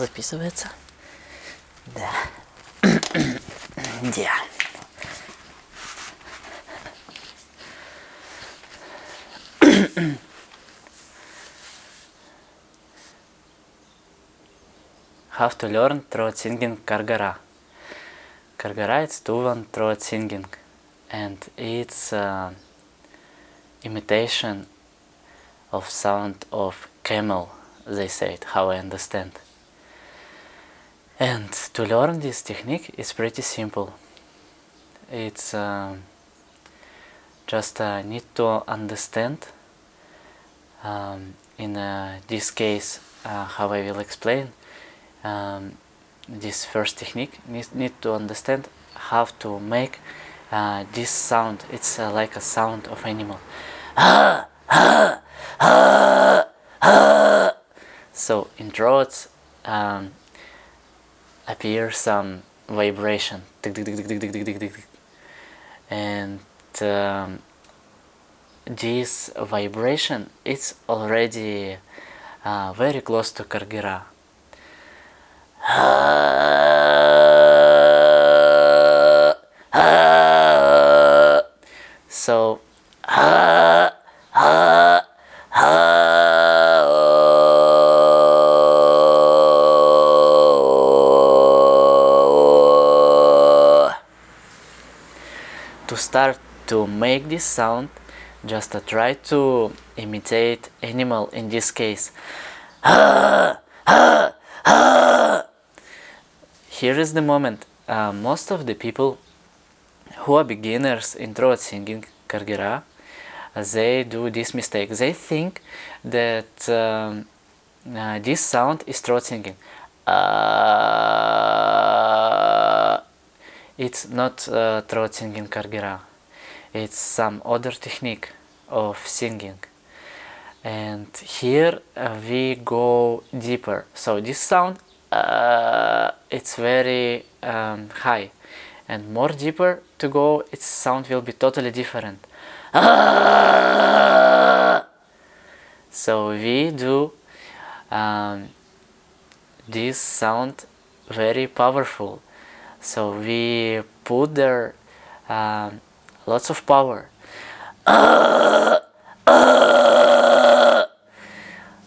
записывается. Да. Да. How to learn throat singing Kargyraa. Kargyraa is Tuvan throat singing, and it's imitation of sound of camel, they said, how I understand. And to learn this technique is pretty simple. It's just need to understand, in this case, how I will explain this first technique, need to understand how to make this sound. It's like a sound of animal. So in throats appears some vibration, and this vibration is already very close to kargyrra. So to start to make this sound, just try to imitate animal in this case. Here is the moment. Most of the people who are beginners in throat singing kargyrra, they do this mistake. They think that this sound is throat singing. It's not throat singing kargyrra. It's some other technique of singing. And here we go deeper. So this sound, it's very high, and more deeper to go, its sound will be totally different. So we do this sound very powerful. So we put there lots of power.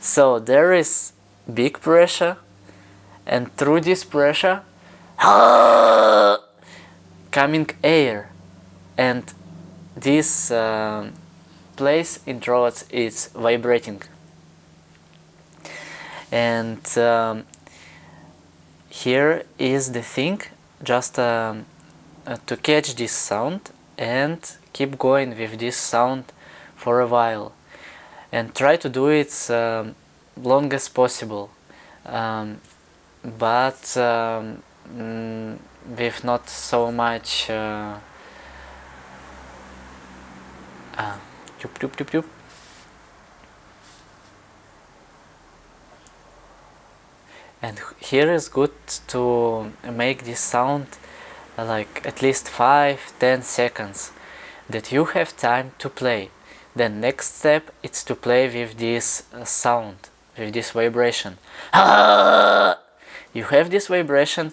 So there is big pressure, and through this pressure coming air, and this place in throat is vibrating. And here is the thing, just to catch this sound and keep going with this sound for a while, and try to do it long as possible, but with not so much and here is good to make this sound like at least 5-10 seconds, that you have time to play. Then next step is to play with this sound, with this vibration. You have this vibration,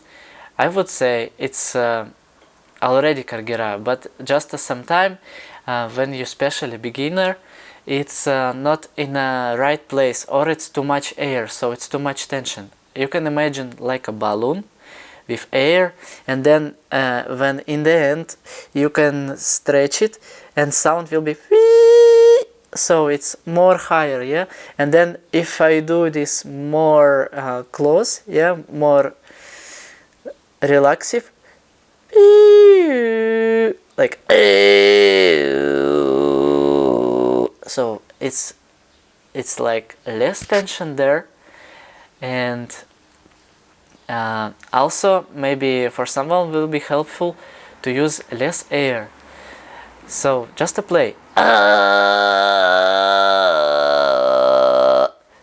I would say it's already kargyrra, but just some time when you especially beginner, it's not in a right place, or it's too much air, so it's too much tension. You can imagine like a balloon with air, and then when in the end you can stretch it and sound will be so it's more higher, yeah. And then if I do this more close, yeah, more relaxive, like so it's like less tension there. And also maybe for someone will be helpful to use less air. So just to play.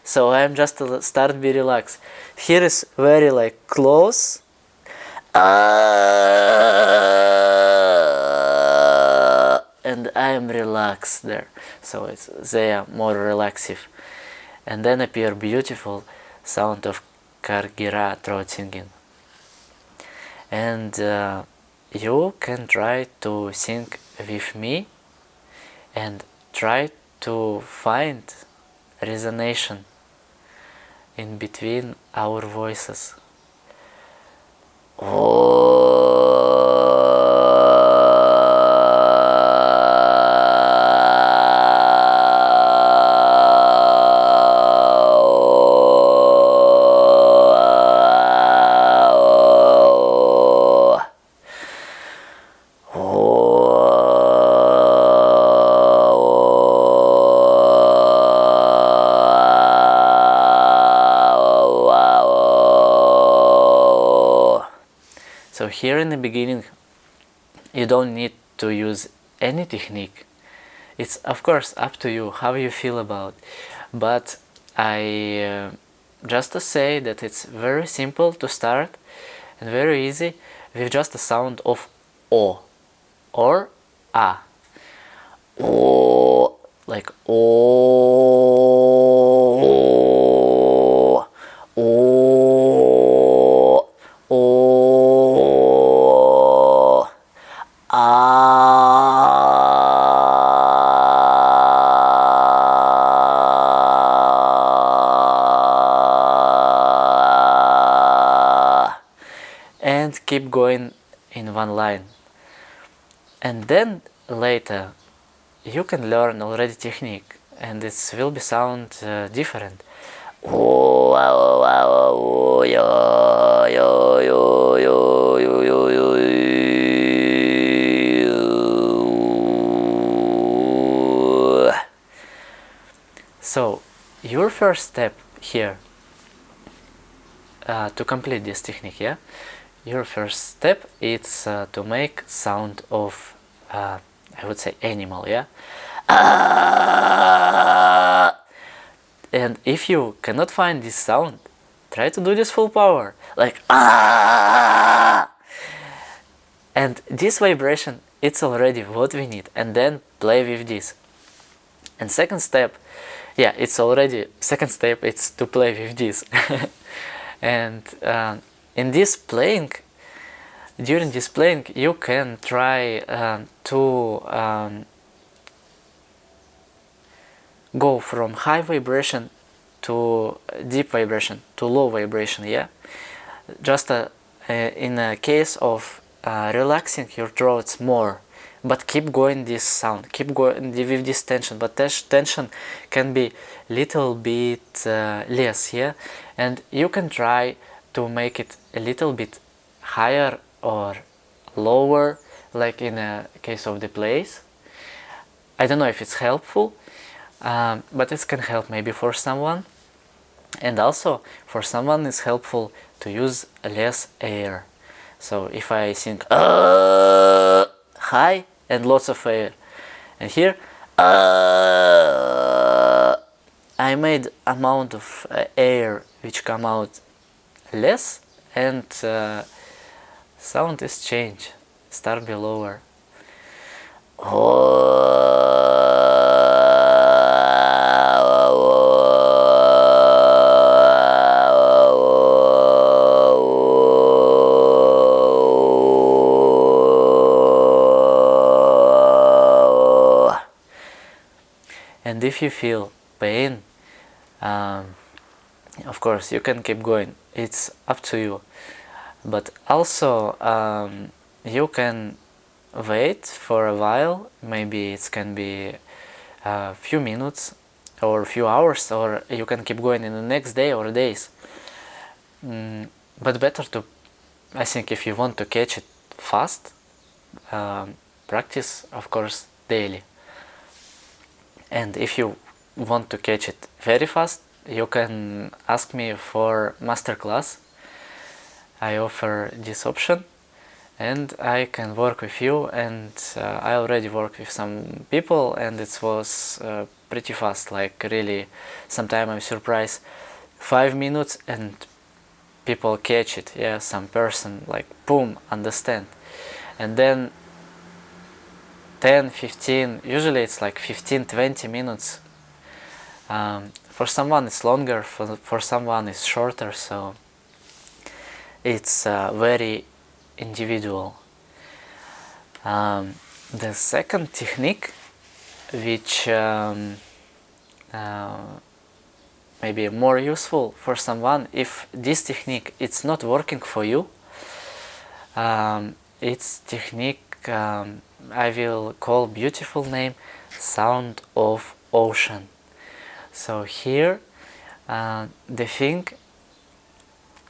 So I'm just to start be relaxed. Here is very like close. And I am relaxed there. So they are more relaxive. And then appear beautiful sound of kargyrra throat singing. And you can try to sing with me and try to find resonation in between our voices. So here in the beginning, you don't need to use any technique. It's of course up to you how you feel about. But I just to say that it's very simple to start and very easy with just a sound of O or A. O, like O, O, O, and keep going in one line. And then later you can learn already technique and it will be sound different. So your first step here to complete this technique, yeah, your first step is to make sound of I would say animal, yeah. And if you cannot find this sound, try to do this full power, like and this vibration, it's already what we need, and then play with this. And second step, yeah, it's already second step, it's to play with this. And in this playing, during this playing, you can try to go from high vibration to deep vibration to low vibration, yeah. Just in a case of relaxing your throats more, but keep going this sound, keep going with this tension, but this tension can be little bit less, yeah. And you can try to make it a little bit higher or lower, like in a case of the plays. I don't know if it's helpful, but it can help maybe for someone. And also for someone it's helpful to use less air. So if I sing high and lots of air, and here I made amount of air which come out less, and sound is change, start be lower. And if you feel pain, of course you can keep going, it's up to you. But also you can wait for a while, maybe it can be a few minutes or a few hours, or you can keep going in the next day or days. But better to, I think, if you want to catch it fast, practice of course daily. And if you want to catch it very fast, you can ask me for masterclass. I offer this option and I can work with you, and I already worked with some people and it was pretty fast, like really sometimes I'm surprised, 5 minutes and people catch it, yeah, some person like boom, understand. And then 10, 15, usually it's like 15, 20 minutes. For someone it's longer, for someone it's shorter, so it's very individual. The second technique, which maybe more useful for someone, if this technique it's not working for you, it's technique I will call beautiful name, sound of ocean. So here the thing,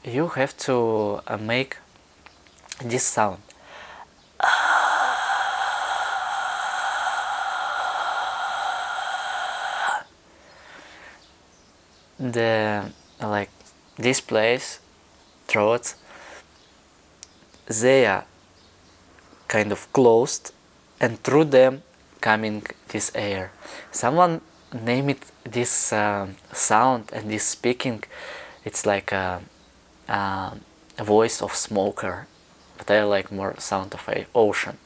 you have to make this sound. The like this place, throats, they are kind of closed, and through them coming this air. Someone name it this sound and this speaking, it's like a voice of smoker, but I like more sound of a ocean.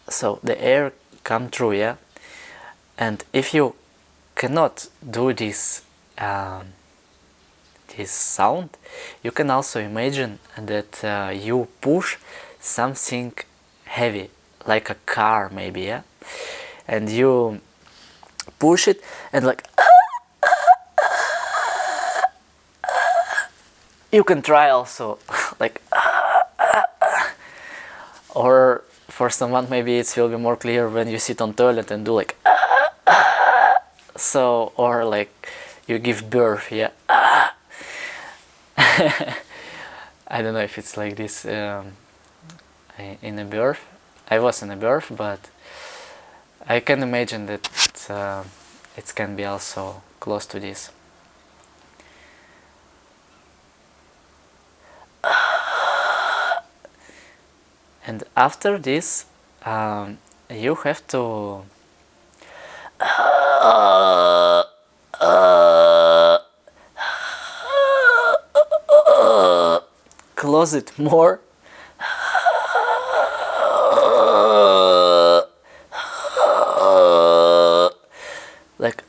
So the air come through, yeah, and if you cannot do this this sound, you can also imagine that you push something heavy, like a car maybe, yeah, and you push it and like you can try also like or for someone maybe it will be more clear when you sit on toilet and do like so, or like you give birth, yeah. I don't know if it's like this in a birth. I was in a birth, but I can imagine that it can be also close to this. And after this, you have to close it more. Like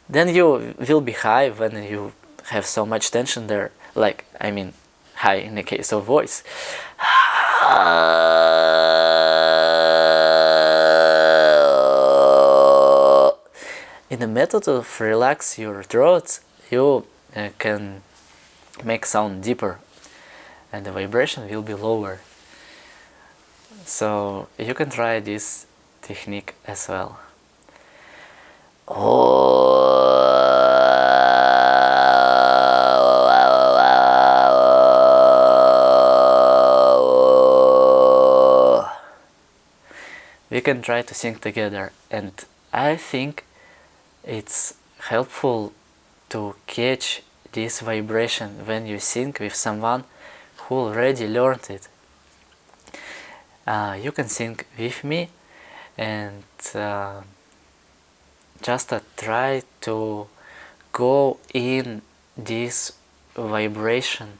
then you will be high when you have so much tension there, like I mean high in the case of voice. In the method of relax your throat, you can make sound deeper and the vibration will be lower. So you can try this technique as well. We can try to sing together, and I think it's helpful to catch this vibration when you sing with someone who already learned it. You can sing with me and just try to go in this vibration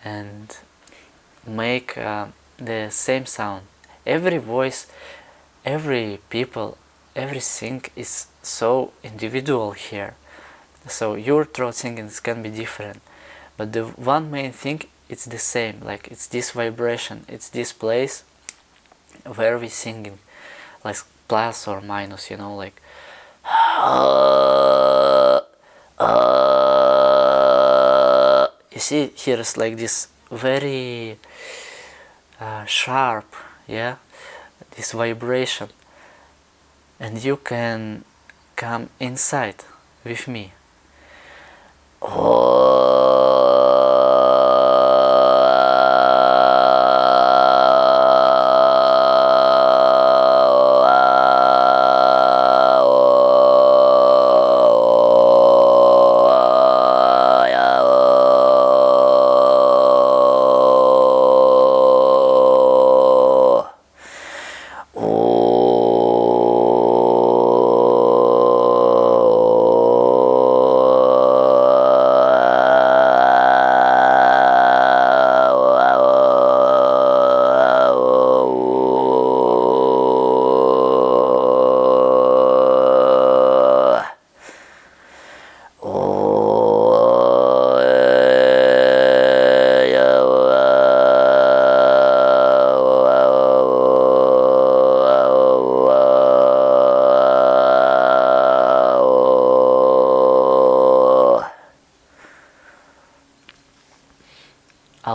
and make the same sound. Every voice, every people, everything is so individual here. So your throat singing can be different, but the one main thing, it's the same. Like it's this vibration, it's this place where we singing, like plus or minus, you know, like you see here is like this very sharp, yeah, this vibration, and you can come inside with me.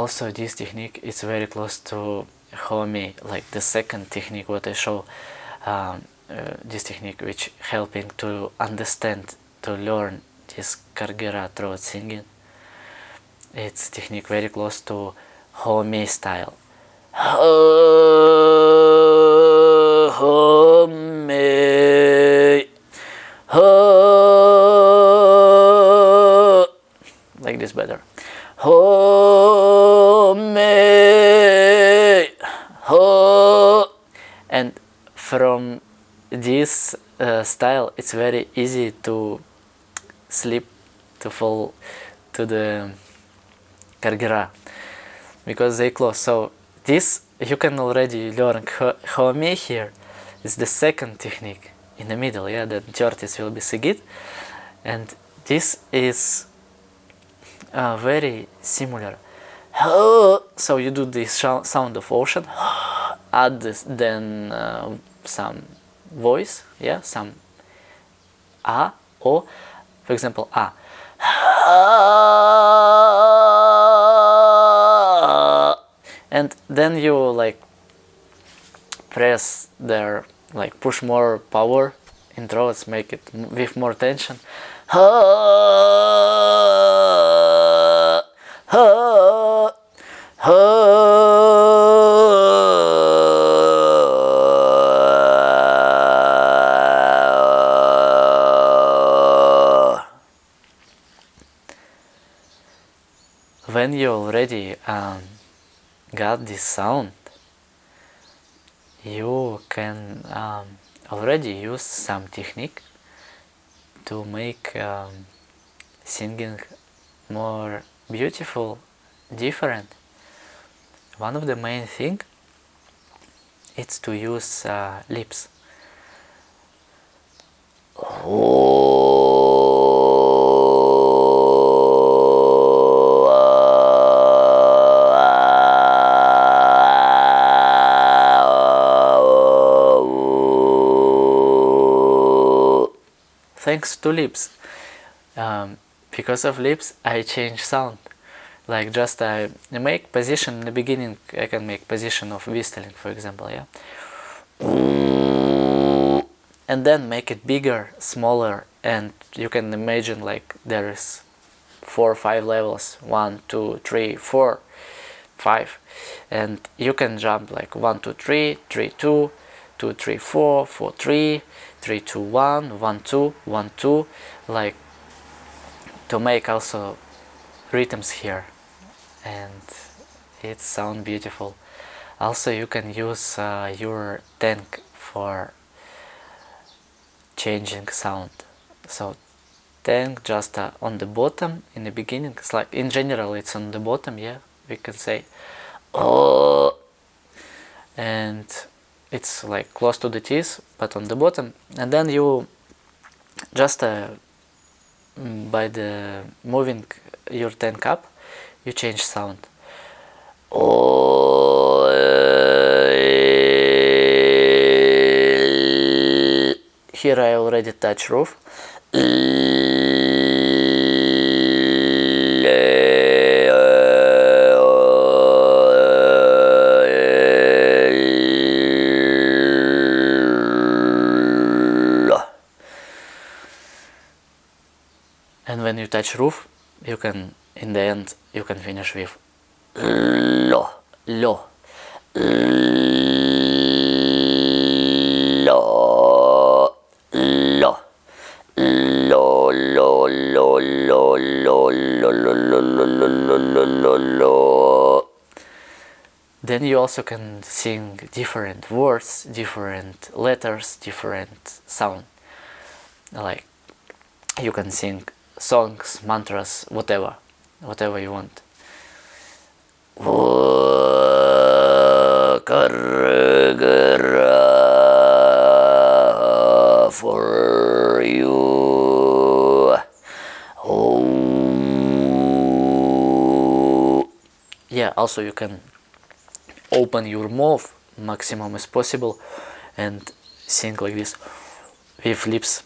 also this technique is very close to havy, like the second technique what I show, this technique which helping to understand, to learn this kargyrra throat singing. It's technique very close to havy style. Like this better. And from this style it's very easy to sleep, to fall to the kargyrra, because they close. So this you can already learn havy here is the second technique in the middle, yeah, the third is will be sigit, and this is very similar. So you do this sound of ocean, add this, then some voice, yeah, some a, o, for example, a. And then you like press there, like push more power in throats, make it with more tension. When you already got this sound, you can already use some technique to make singing more beautiful, different. One of the main thing is to use lips. Thanks to lips. Because of lips I change sound. Like just I make position in the beginning, I can make position of whistling, for example, yeah. And then make it bigger, smaller, and you can imagine like there is 4 or 5 levels, 1, 2, 3, 4, 5, and you can jump like 1, 2, 3, 3, 2, 2, 3, 4, 4, 3, 3, 2, 1, 1, 2, 1, 2, like to make also rhythms here, and it sounds beautiful. Also you can use your tank for changing sound. So tank just on the bottom in the beginning, it's like in general it's on the bottom, yeah, we can say oh, and it's like close to the teeth but on the bottom, and then you just by the moving your tank up you change sound. Here I already touch roof. And when you touch roof, you can, in the end, you can finish with lo, lo, lo, lo, lo, lo, lo, lo, lo, lo, lo, lo. Then you also can sing different words, different letters, different sound. Like you can sing songs, mantras, whatever you want. Kargyrra for you. Oh. Yeah, also you can open your mouth maximum as possible and sing like this with lips.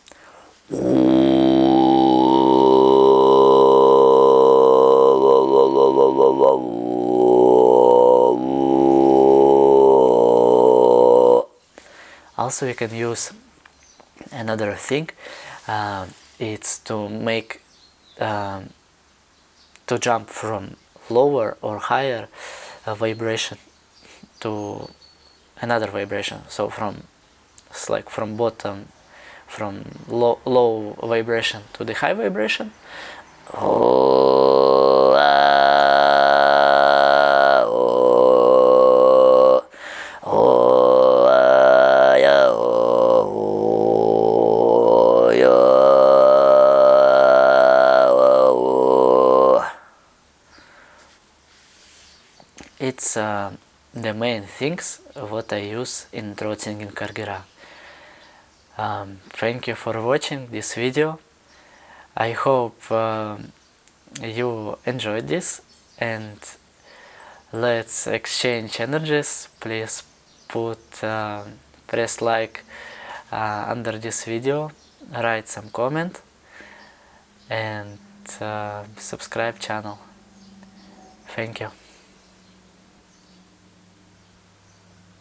Also you can use another thing, it's to make to jump from lower or higher vibration to another vibration. So it's like from bottom, from low vibration to the high vibration. It's the main things what I use in throat singing Kargyraa. Thank you for watching this video. I hope you enjoyed this, and let's exchange energies. Please press like under this video, write some comment, and subscribe channel. Thank you.